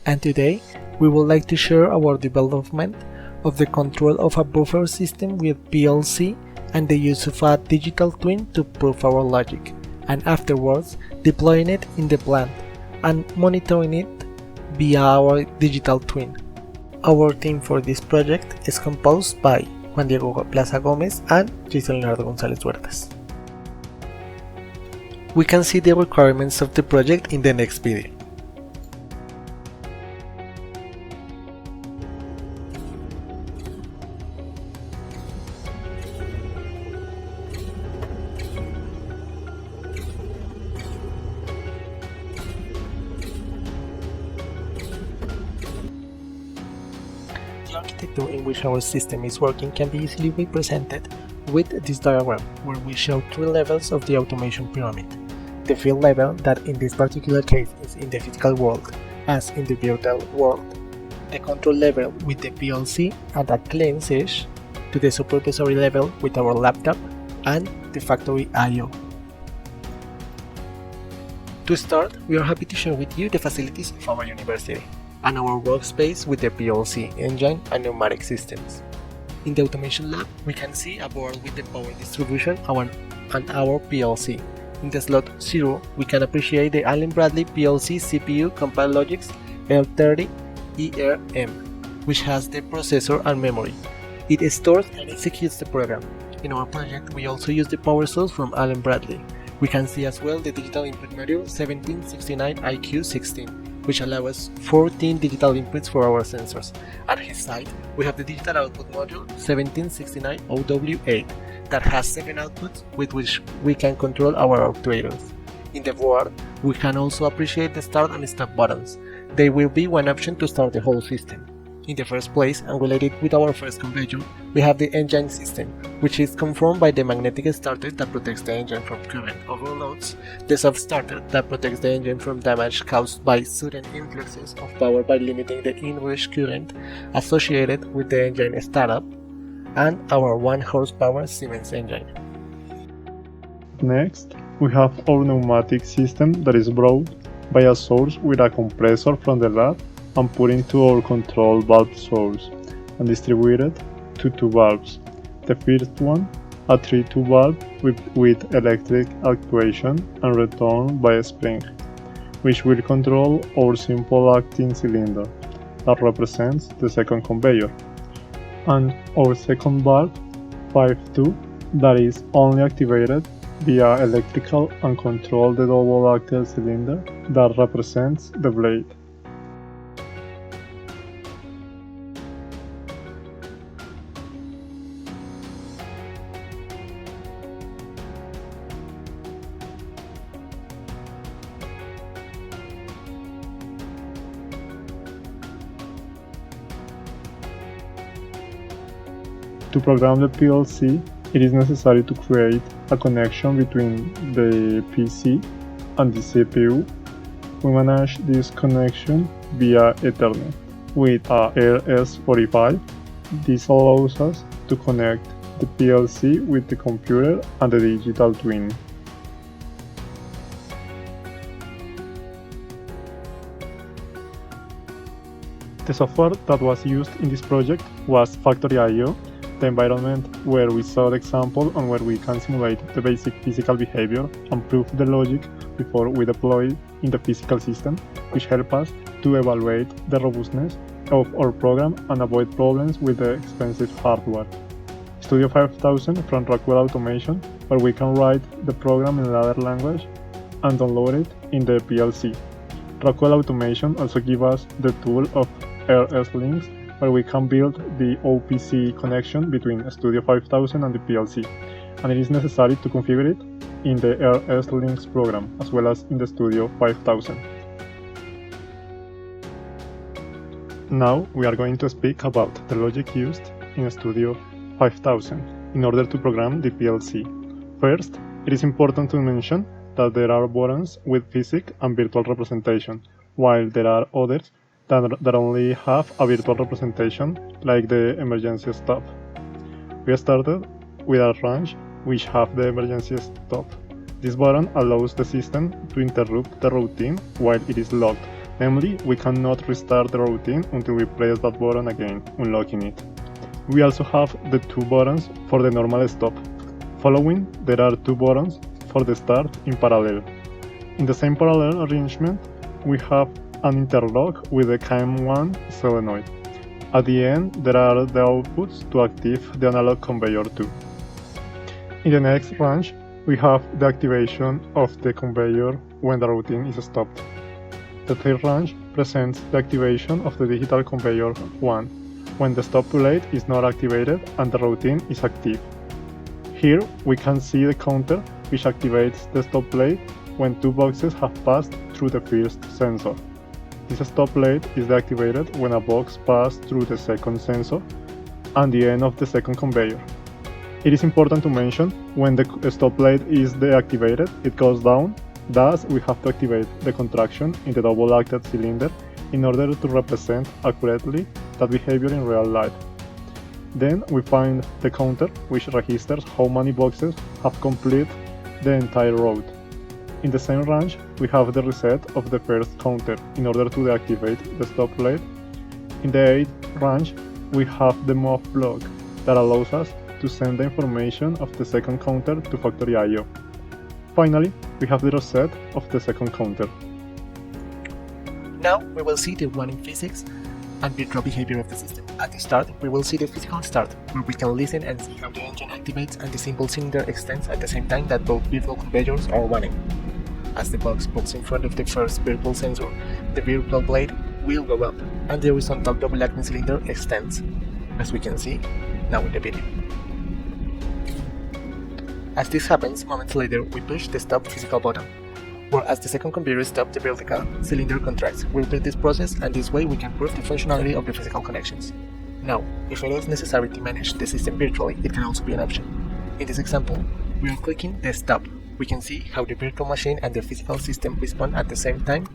and today we would like to share our development of the control of a buffer system with PLC and the use of a digital twin to prove our logic, and afterwards deploying it in the plant and monitoring it via our digital twin. Our team for this project is composed by Juan Diego Plaza Gómez and Jason Leonardo González Huertas. We can see the requirements of the project in the next video. The architecture in which our system is working can be easily represented with this diagram, where we show three levels of the automation pyramid. The field level, that in this particular case is in the physical world as in the virtual world. The control level with the PLC and a clean edge, to the supervisory level with our laptop, and the factory I/O. To start, we are happy to share with you the facilities of our university and our workspace with the PLC engine and pneumatic systems. In the automation lab, we can see a board with the power distribution and our PLC. In the slot 0, we can appreciate the Allen Bradley PLC CPU CompactLogix L30ERM, which has the processor and memory. It stores and executes the program. In our project, we also use the power source from Allen Bradley. We can see as well the digital input module 1769IQ16, which allows 14 digital inputs for our sensors. At his side, we have the digital output module 1769OW8 that has 7 outputs with which we can control our actuators. In the board, we can also appreciate the start and stop buttons. They will be one option to start the whole system. In the first place, and related with our first conveyor, we have the engine system, which is conformed by the magnetic starter that protects the engine from current overloads, the soft starter that protects the engine from damage caused by sudden influxes of power by limiting the inrush current associated with the engine startup, and our 1 horsepower Siemens engine. Next, we have our pneumatic system that is brought by a source with a compressor from the lab and put into our control valve source and distributed to 2 valves. The first one, a 3-tube valve with electric actuation and return by a spring, which will control our simple acting cylinder that represents the second conveyor, and our second valve, 5-tube, that is only activated via electrical and control the double acting cylinder that represents the blade. To program the PLC, it is necessary to create a connection between the PC and the CPU. We manage this connection via Ethernet with a RS-45. This allows us to connect the PLC with the computer and the digital twin. The software that was used in this project was Factory I/O, the environment where we saw the example and where we can simulate the basic physical behavior and prove the logic before we deploy it in the physical system, which help us to evaluate the robustness of our program and avoid problems with the expensive hardware. Studio 5000 from Rockwell Automation, where we can write the program in ladder language and download it in the PLC. Rockwell Automation also gives us the tool of RS links, where we can build the OPC connection between Studio 5000 and the PLC, and it is necessary to configure it in the RS Links program as well as in the Studio 5000. Now we are going to speak about the logic used in Studio 5000 in order to program the PLC. First, it is important to mention that there are buttons with physics and virtual representation, while there are others that only have a virtual representation, like the emergency stop. We started with a range which have the emergency stop. This button allows the system to interrupt the routine while it is locked, Namely, we cannot restart the routine until we press that button again, unlocking it. We also have the two buttons for the normal stop. Following, there are two buttons for the start in parallel. In the same parallel arrangement, we have an interlock with the KM1 solenoid. At the end, there are the outputs to activate the analog conveyor too. In the next range, we have the activation of the conveyor when the routine is stopped. The third range presents the activation of the digital conveyor 1, when the stop plate is not activated and the routine is active. Here we can see the counter which activates the stop plate when two boxes have passed through the first sensor. This stop plate is deactivated when a box passes through the second sensor and the end of the second conveyor. It is important to mention when the stop plate is deactivated, it goes down. Thus, we have to activate the contraction in the double-acted cylinder in order to represent accurately that behavior in real life. Then we find the counter, which registers how many boxes have completed the entire route. In the same range, we have the reset of the first counter in order to deactivate the stop plate. In the 8th range, we have the move block that allows us to send the information of the second counter to factory I/O. Finally, we have the reset of the second counter. Now we will see the running physics and virtual behavior of the system. At the start, we will see the physical start, where we can listen and see how the engine activates and the simple cylinder extends at the same time that both virtual conveyors are running. As the box moves in front of the first virtual sensor, the virtual blade will go up, and the horizontal double-acting cylinder extends, as we can see now in the video. As this happens, moments later, we push the stop physical button, where as the second conveyor stops, the vertical cylinder contracts. We repeat this process, and this way we can prove the functionality of the physical connections. Now, if it is necessary to manage the system virtually, it can also be an option. In this example, we are clicking the stop. We can see how the virtual machine and the physical system respond at the same time,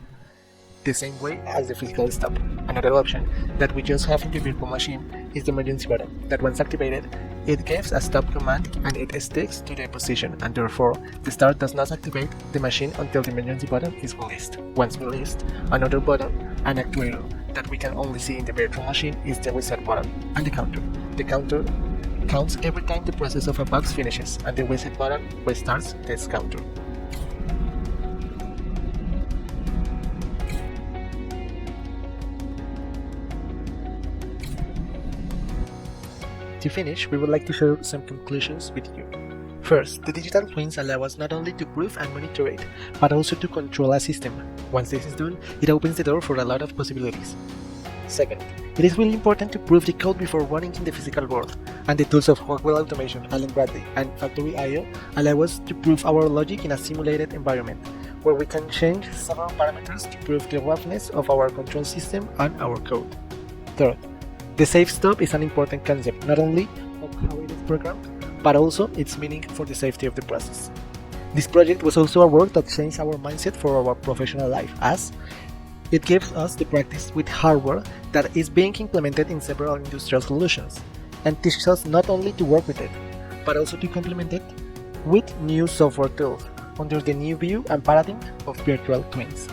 the same way as the physical stop. Another option that we just have in the virtual machine is the emergency button, that once activated, it gives a stop command and it sticks to the position, and therefore the start does not activate the machine until the emergency button is released. Once released, another button, an actuator that we can only see in the virtual machine, is the reset button, and the counter. The counter counts every time the process of a box finishes, and the reset button restarts this counter. To finish, we would like to share some conclusions with you. First, the digital twins allow us not only to prove and monitor it, but also to control a system. Once this is done, it opens the door for a lot of possibilities. Second, it is really important to prove the code before running in the physical world, and the tools of Rockwell Automation, Allen Bradley, and Factory I/O allow us to prove our logic in a simulated environment, where we can change several parameters to prove the roughness of our control system and our code. Third, the safe stop is an important concept, not only of how it is programmed, but also its meaning for the safety of the process. This project was also a work that changed our mindset for our professional life, as it gives us the practice with hardware that is being implemented in several industrial solutions, and teaches us not only to work with it, but also to complement it with new software tools under the new view and paradigm of virtual twins.